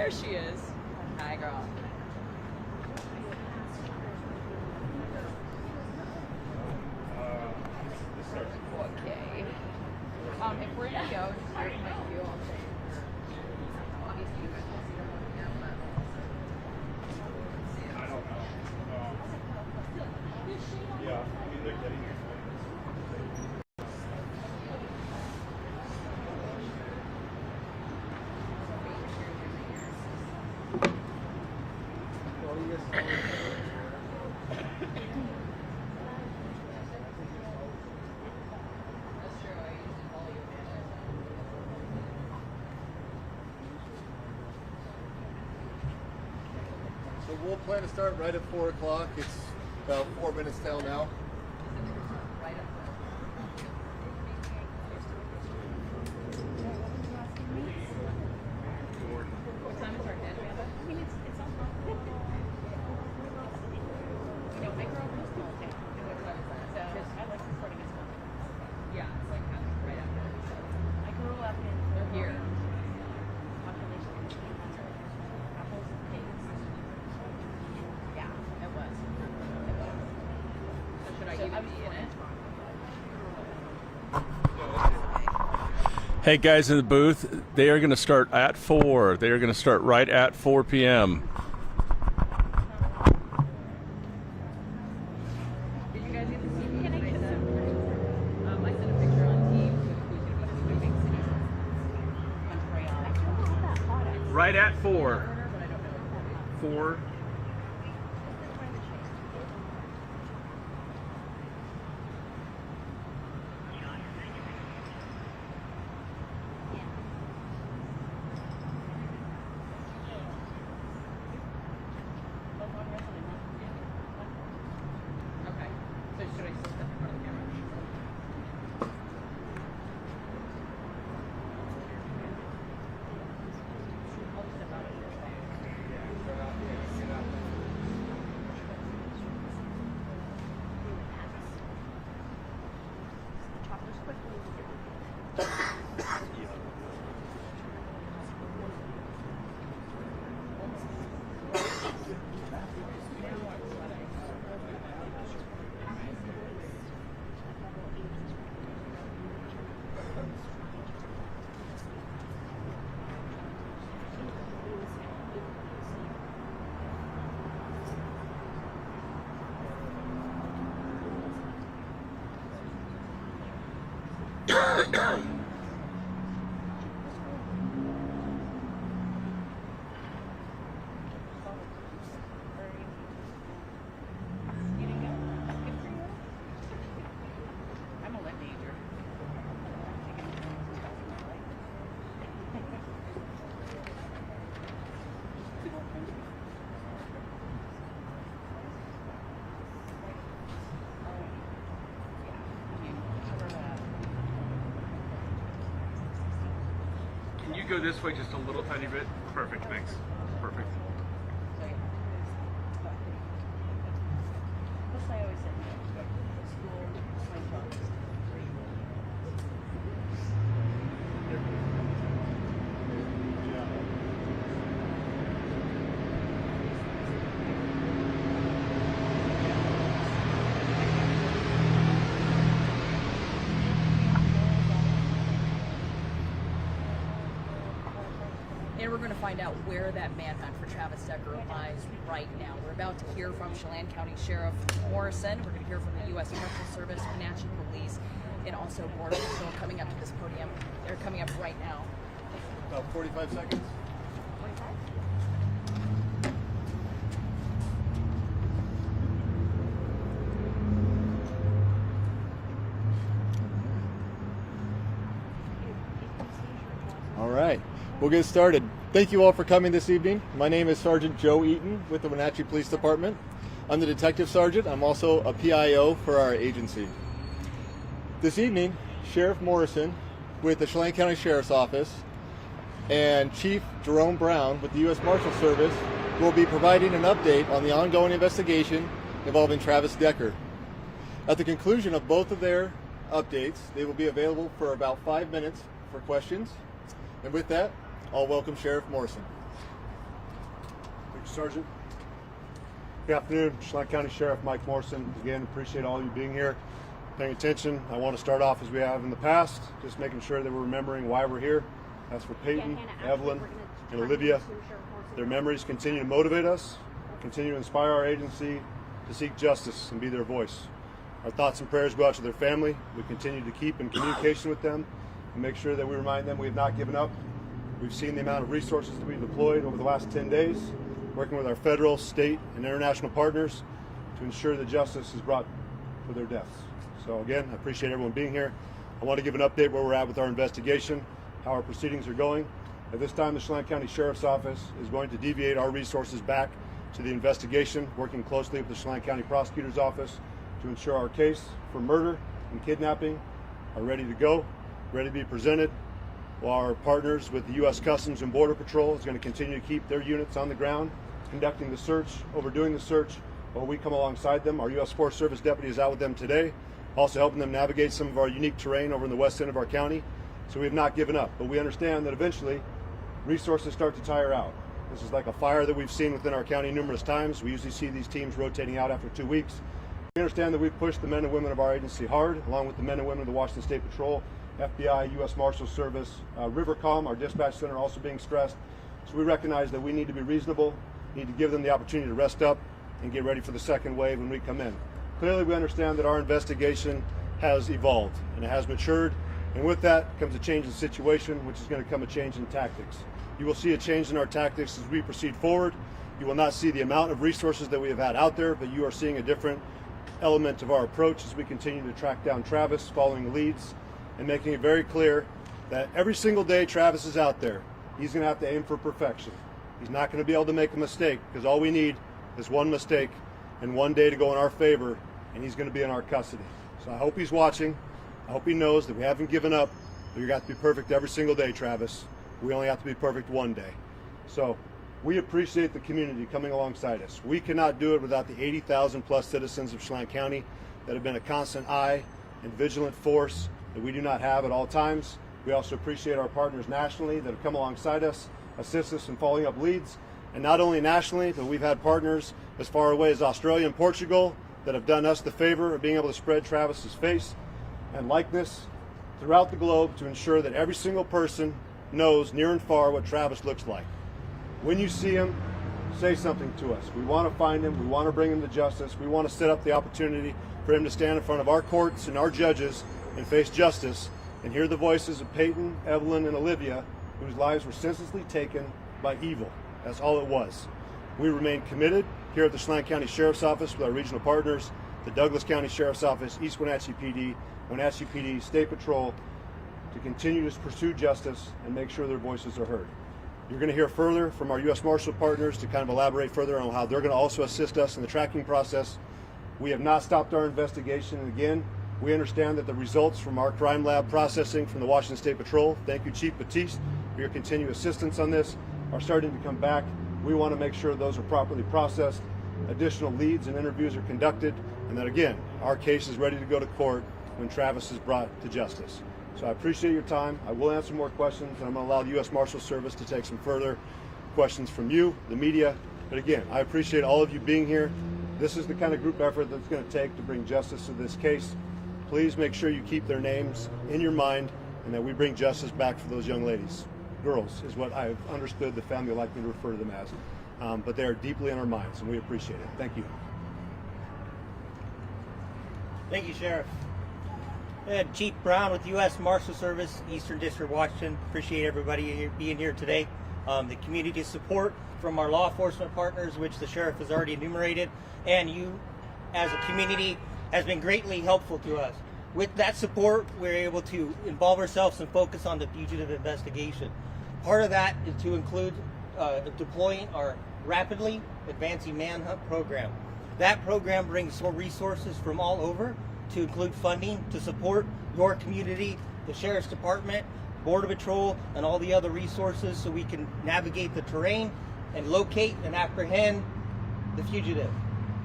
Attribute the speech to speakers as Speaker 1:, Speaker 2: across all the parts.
Speaker 1: There she is. Hi, girl. Okay. If we're gonna go, just start my view. Obviously, you guys will see them here, but
Speaker 2: I don't know. Yeah, I mean, they're getting it.
Speaker 3: So we'll plan to start right at 4 o'clock. It's about 4 minutes till now.
Speaker 1: what time is our head, Amanda?
Speaker 4: I mean, it's all you know, I grew up in a small town. So I like supporting a small town.
Speaker 1: Yeah, it's like kind of right after.
Speaker 4: I grew up in
Speaker 1: They're here.
Speaker 4: population apples and pigs. Yeah, it was.
Speaker 1: So should I even be in it?
Speaker 5: Hey guys in the booth, they are going to start at 4. They are going to start right at 4 p.m.
Speaker 1: Did you guys get to see me? I sent a picture on Teams with who's going to be the big cities.
Speaker 4: I don't know how that hot is.
Speaker 5: Right at 4.
Speaker 1: But I don't know.
Speaker 5: 4.
Speaker 1: Okay. So should I still step in front of the camera?
Speaker 4: I'm a lit major.
Speaker 5: Can you go this way just a little tiny bit? Perfect, thanks. Perfect.
Speaker 4: Plus, I always said, school, my job is great.
Speaker 1: And we're going to find out where that manhunt for Travis Decker lies right now. We're about to hear from Chelan County Sheriff Morrison. We're going to hear from the U.S. Marshal Service, Wenatchee Police, and also Border Patrol coming up to this podium. They're coming up right now.
Speaker 3: About 45 seconds.
Speaker 4: 45?
Speaker 3: All right, we'll get started. Thank you all for coming this evening. My name is Sergeant Joe Eaton with the Wenatchee Police Department. I'm the Detective Sergeant. I'm also a PIO for our agency. This evening, Sheriff Morrison with the Chelan County Sheriff's Office and Chief Jerome Brown with the U.S. Marshal Service will be providing an update on the ongoing investigation involving Travis Decker. At the conclusion of both of their updates, they will be available for about 5 minutes for questions. And with that, I'll welcome Sheriff Morrison.
Speaker 6: Sergeant. Good afternoon, Chelan County Sheriff Mike Morrison. Again, appreciate all of you being here, paying attention. I want to start off as we have in the past, just making sure that we're remembering why we're here. That's for Peyton, Evelyn, and Olivia. Their memories continue to motivate us, continue to inspire our agency to seek justice and be their voice. Our thoughts and prayers go out to their family. We continue to keep in communication with them and make sure that we remind them we have not given up. We've seen the amount of resources that we've deployed over the last 10 days, working with our federal, state, and international partners to ensure that justice is brought for their deaths. So again, I appreciate everyone being here. I want to give an update where we're at with our investigation, how our proceedings are going. At this time, the Chelan County Sheriff's Office is going to deviate our resources back to the investigation, working closely with the Chelan County Prosecutor's Office to ensure our case for murder and kidnapping are ready to go, ready to be presented, while our partners with the U.S. Customs and Border Patrol is going to continue to keep their units on the ground, conducting the search, overdoing the search, while we come alongside them. Our U.S. Forest Service deputy is out with them today, also helping them navigate some of our unique terrain over in the west end of our county. So we have not given up, but we understand that eventually resources start to tire out. This is like a fire that we've seen within our county numerous times. We usually see these teams rotating out after 2 weeks. We understand that we've pushed the men and women of our agency hard, along with the men and women of the Washington State Patrol, FBI, U.S. Marshal Service, Rivercom, our dispatch center also being stressed. So we recognize that we need to be reasonable, need to give them the opportunity to rest up and get ready for the second wave when we come in. Clearly, we understand that our investigation has evolved and it has matured, and with that comes a change in situation, which is going to come a change in tactics. You will see a change in our tactics as we proceed forward. You will not see the amount of resources that we have had out there, but you are seeing a different element of our approach as we continue to track down Travis, following leads, and making it very clear that every single day Travis is out there, he's going to have to aim for perfection. He's not going to be able to make a mistake, because all we need is one mistake and one day to go in our favor, and he's going to be in our custody. So I hope he's watching. I hope he knows that we haven't given up. That you got to be perfect every single day, Travis. We only have to be perfect one day. So we appreciate the community coming alongside us. We cannot do it without the 80,000 plus citizens of Chelan County that have been a constant eye and vigilant force that we do not have at all times. We also appreciate our partners nationally that have come alongside us, assist us in following up leads. And not only nationally, but we've had partners as far away as Australia and Portugal that have done us the favor of being able to spread Travis's face and likeness throughout the globe to ensure that every single person knows near and far what Travis looks like. When you see him, say something to us. We want to find him. We want to bring him to justice. We want to set up the opportunity for him to stand in front of our courts and our judges and face justice and hear the voices of Peyton, Evelyn, and Olivia, whose lives were senselessly taken by evil. That's all it was. We remain committed here at the Chelan County Sheriff's Office with our regional partners, the Douglas County Sheriff's Office, East Wenatchee PD, Wenatchee PD, State Patrol, to continue to pursue justice and make sure their voices are heard. You're going to hear further from our U.S. Marshal partners to kind of elaborate further on how they're going to also assist us in the tracking process. We have not stopped our investigation, and again, we understand that the results from our crime lab processing from the Washington State Patrol, thank you Chief Batiste for your continued assistance on this, are starting to come back. We want to make sure those are properly processed, additional leads and interviews are conducted, and that again, our case is ready to go to court when Travis is brought to justice. So I appreciate your time. I will answer more questions, and I'm going to allow the U.S. Marshal Service to take some further questions from you, the media. But again, I appreciate all of you being here. This is the kind of group effort that's going to take to bring justice to this case. Please make sure you keep their names in your mind and that we bring justice back for those young ladies. Girls is what I've understood the family would like me to refer to them as. But they are deeply in our minds, and we appreciate it. Thank you.
Speaker 7: Thank you, Sheriff. Chief Brown with the U.S. Marshal Service, Eastern District, Washington. Appreciate everybody being here today. The community support from our law enforcement partners, which the Sheriff has already enumerated, and you as a community has been greatly helpful to us. With that support, we're able to involve ourselves and focus on the fugitive investigation. Part of that is to include deploying our rapidly advancing Manhunt program. That program brings more resources from all over to include funding to support your community, the Sheriff's Department, Border Patrol, and all the other resources so we can navigate the terrain and locate and apprehend the fugitive.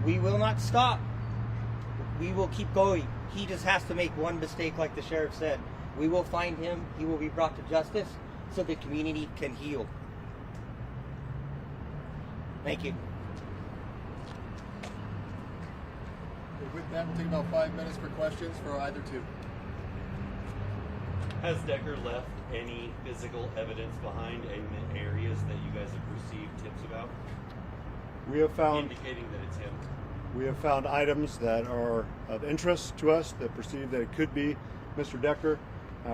Speaker 7: We will not stop. We will keep going. He just has to make one mistake, like the Sheriff said. We will find him. He will be brought to justice so the community can heal. Thank you.
Speaker 3: With that, we'll take about 5 minutes for questions for either two.
Speaker 8: Has Decker left any physical evidence behind in the areas that you guys have received tips about,
Speaker 6: We have found
Speaker 8: indicating that it's him?
Speaker 6: We have found items that are of interest to us that perceive that it could be Mr. Decker.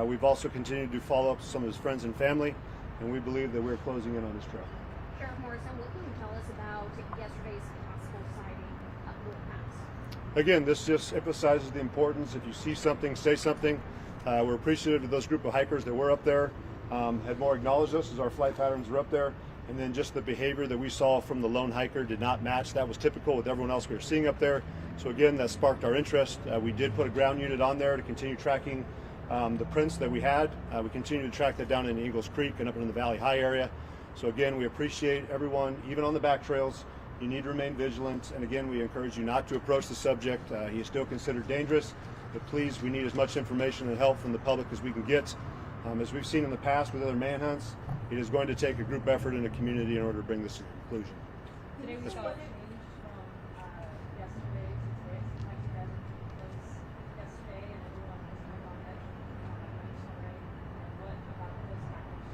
Speaker 6: We've also continued to follow up with some of his friends and family, and we believe that we're closing in on his trail.
Speaker 4: Sheriff Morrison, what can you tell us about yesterday's possible sighting of Little Pass?
Speaker 6: Again, this just emphasizes the importance. If you see something, say something. We're appreciative of those group of hikers that were up there, had more acknowledged us as our flight patterns were up there. And then just the behavior that we saw from the lone hiker did not match. That was typical with everyone else we were seeing up there. So again, that sparked our interest. We did put a ground unit on there to continue tracking the prints that we had. We continue to track that down in Eagles Creek and up in the Valley High area. So again, we appreciate everyone, even on the back trails. You need to remain vigilant. And again, we encourage you not to approach the subject. He is still considered dangerous, but please, we need as much information and help from the public as we can get. As we've seen in the past with other manhunts, it is going to take a group effort in a community in order to bring this to conclusion.
Speaker 9: Today we saw a change from yesterday to today. Like you had was yesterday, and everyone was kind of on edge already. And what about this package?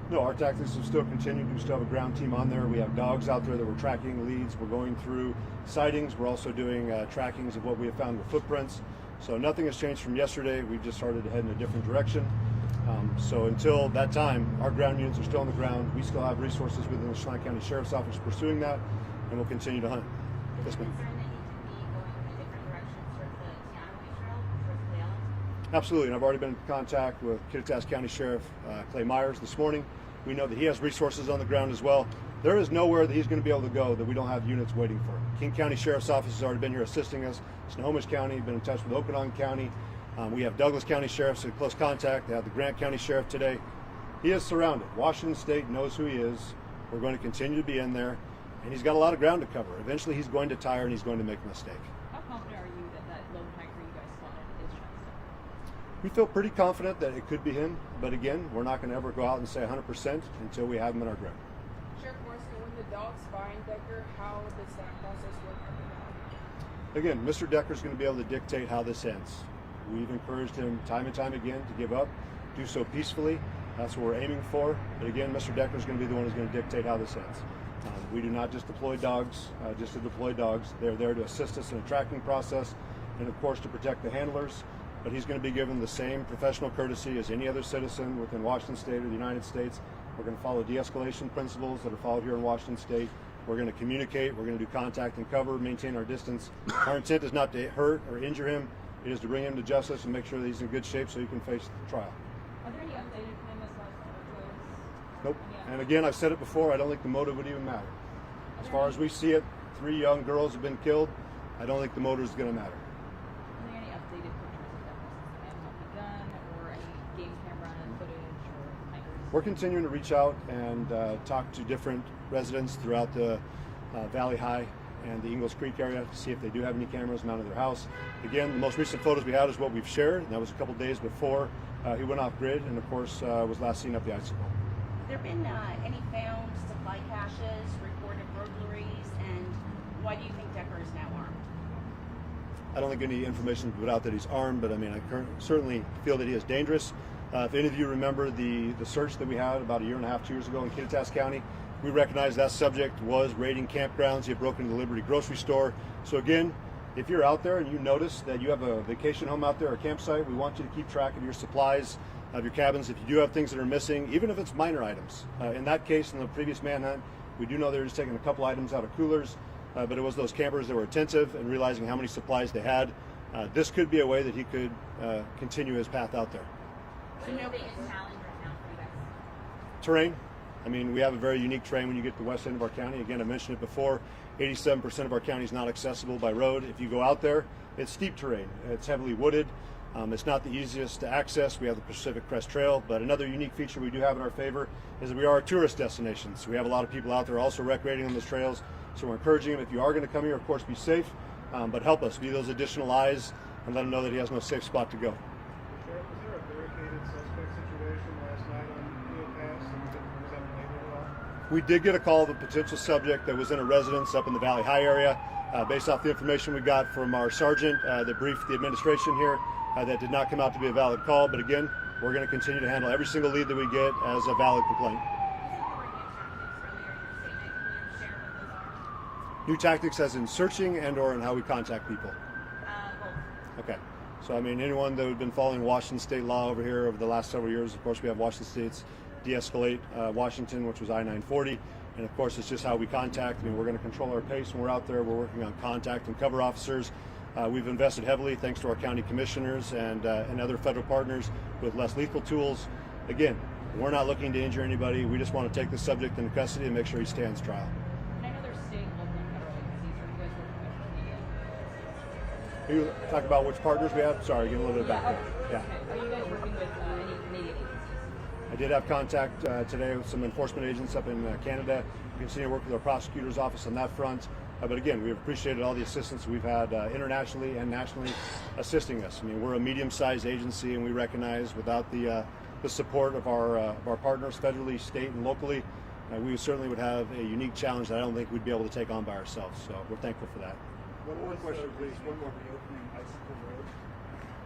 Speaker 6: No, our tactics have still continued. We still have a ground team on there. We have dogs out there that we're tracking leads. We're going through sightings. We're also doing trackings of what we have found with footprints. So nothing has changed from yesterday. We've just started to head in a different direction. So until that time, our ground units are still on the ground. We still have resources within the Chelan County Sheriff's Office pursuing that, and we'll continue to hunt. Yes, ma'am.
Speaker 4: Concerned that you could be going in a different direction towards the Tianaway Trail, towards Clayella?
Speaker 6: Absolutely, and I've already been in contact with Kittitas County Sheriff Clay Myers this morning. We know that he has resources on the ground as well. There is nowhere that he's going to be able to go that we don't have units waiting for him. King County Sheriff's Office has already been here assisting us. Snohomish County, been in touch with Okanagan County. We have Douglas County Sheriffs in close contact. They have the Grant County Sheriff today. He is surrounded. Washington State knows who he is. We're going to continue to be in there, and he's got a lot of ground to cover. Eventually he's going to tire and he's going to make a mistake.
Speaker 1: How confident are you that that lone hiker you guys spotted is Travis?
Speaker 6: We feel pretty confident that it could be him, but again, we're not going to ever go out and say 100% until we have him in our ground.
Speaker 9: Sheriff Morrison, when the dogs find Decker, how does that process work?
Speaker 6: Again, Mr. Decker's going to be able to dictate how this ends. We've encouraged him time and time again to give up, do so peacefully. That's what we're aiming for. But again, Mr. Decker's going to be the one who's going to dictate how this ends. We do not just deploy dogs just to deploy dogs. They're there to assist us in the tracking process and, of course, to protect the handlers. But he's going to be given the same professional courtesy as any other citizen within Washington State or the United States. We're going to follow de-escalation principles that are followed here in Washington State. We're going to communicate. We're going to do contact and cover, maintain our distance. Our intent is not to hurt or injure him. It is to bring him to justice and make sure that he's in good shape so he can face the trial.
Speaker 9: Are there any updated cameras left?
Speaker 6: Nope. And again, I've said it before, I don't think the motive would even matter. As far as we see it, 3 young girls have been killed. I don't think the motive is going to matter.
Speaker 1: Are there any updated pictures of that since the manhunt begun, or any game camera footage or hikers?
Speaker 6: We're continuing to reach out and talk to different residents throughout the Valley High and the Eagles Creek area to see if they do have any cameras mounted in their house. Again, the most recent photos we had is what we've shared, and that was a couple days before he went off grid and, of course, was last seen up the icicle.
Speaker 4: Have there been any found supply caches, reported burglaries, and why do you think Decker is now armed?
Speaker 6: I don't think any information put out that he's armed, but I mean, I certainly feel that he is dangerous. If any of you remember the search that we had about 1.5 years, 2 years ago in Kittitas County, we recognized that subject was raiding campgrounds. He had broken into the Liberty grocery store. So again, if you're out there and you notice that you have a vacation home out there or a campsite, we want you to keep track of your supplies, of your cabins. If you do have things that are missing, even if it's minor items. In that case, in the previous manhunt, we do know they were just taking a couple items out of coolers, but it was those campers that were attentive and realizing how many supplies they had. This could be a way that he could continue his path out there.
Speaker 4: What do you think is a challenge right now for you guys?
Speaker 6: Terrain. I mean, we have a very unique terrain when you get to the west end of our county. Again, I mentioned it before, 87% of our county is not accessible by road. If you go out there, it's steep terrain. It's heavily wooded. It's not the easiest to access. We have the Pacific Crest Trail, but another unique feature we do have in our favor is that we are a tourist destination. So we have a lot of people out there also recreating on those trails. So we're encouraging them, if you are going to come here, of course, be safe, but help us be those additional eyes and let him know that he has no safe spot to go.
Speaker 2: Sheriff, was there a barricaded suspect situation last night on Field Pass? Was that related at all?
Speaker 6: We did get a call of a potential subject that was in a residence up in the Valley High area. Based off the information we got from our sergeant that briefed the administration here, that did not come out to be a valid call. But again, we're going to continue to handle every single lead that we get as a valid complaint. New tactics as in searching and or in how we contact people. Okay. So I mean, anyone that had been following Washington state law over here over the last several years, of course we have Washington state's de-escalate Washington, which was I-940. And of course it's just how we contact. I mean, we're going to control our pace when we're out there. We're working on contact and cover officers. We've invested heavily thanks to our county commissioners and other federal partners with less lethal tools. Again, we're not looking to injure anybody. We just want to take the subject into custody and make sure he stands trial.
Speaker 1: And I know there's state, local, and federal agencies. Are you guys working with Canadian?
Speaker 6: You talk about which partners we have? Sorry, get a little bit of background. Yeah.
Speaker 1: Are you guys working with any Canadian agencies?
Speaker 6: I did have contact today with some enforcement agents up in Canada. We continue to work with our prosecutor's office on that front. But again, we've appreciated all the assistance we've had internationally and nationally assisting us. I mean, we're a medium-sized agency, and we recognize without the support of our partners federally, state, and locally, we certainly would have a unique challenge that I don't think we'd be able to take on by ourselves. So we're thankful for that. One more question, please. One more.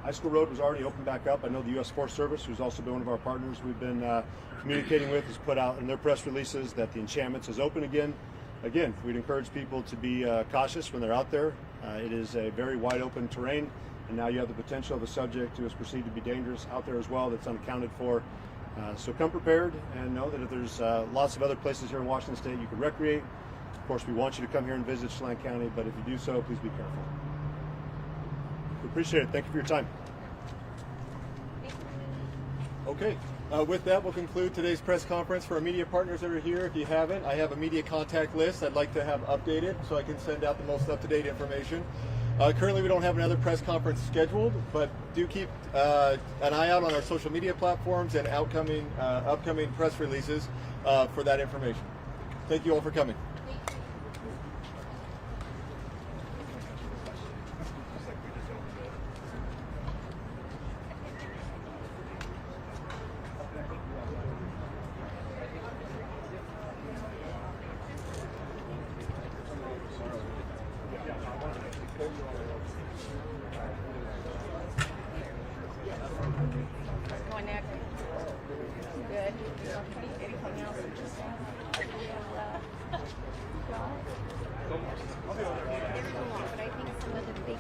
Speaker 6: Icicle Road was already opened back up. I know the U.S. Forest Service, who's also been one of our partners we've been communicating with, has put out in their press releases that the enchantments is open again. Again, we'd encourage people to be cautious when they're out there. It is a very wide open terrain, and now you have the potential of a subject who is perceived to be dangerous out there as well that's unaccounted for. So come prepared and know that if there's lots of other places here in Washington State you can recreate. Of course, we want you to come here and visit Chelan County, but if you do so, please be careful. We appreciate it. Thank you for your time.
Speaker 3: Okay. With that, we'll conclude today's press conference. For our media partners that are here, if you haven't, I have a media contact list I'd like to have updated so I can send out the most up-to-date information. Currently, we don't have another press conference scheduled, but do keep an eye out on our social media platforms and upcoming press releases for that information. Thank you all for coming.
Speaker 4: Going Nick. Good. Anything else?
Speaker 10: But I think some of the big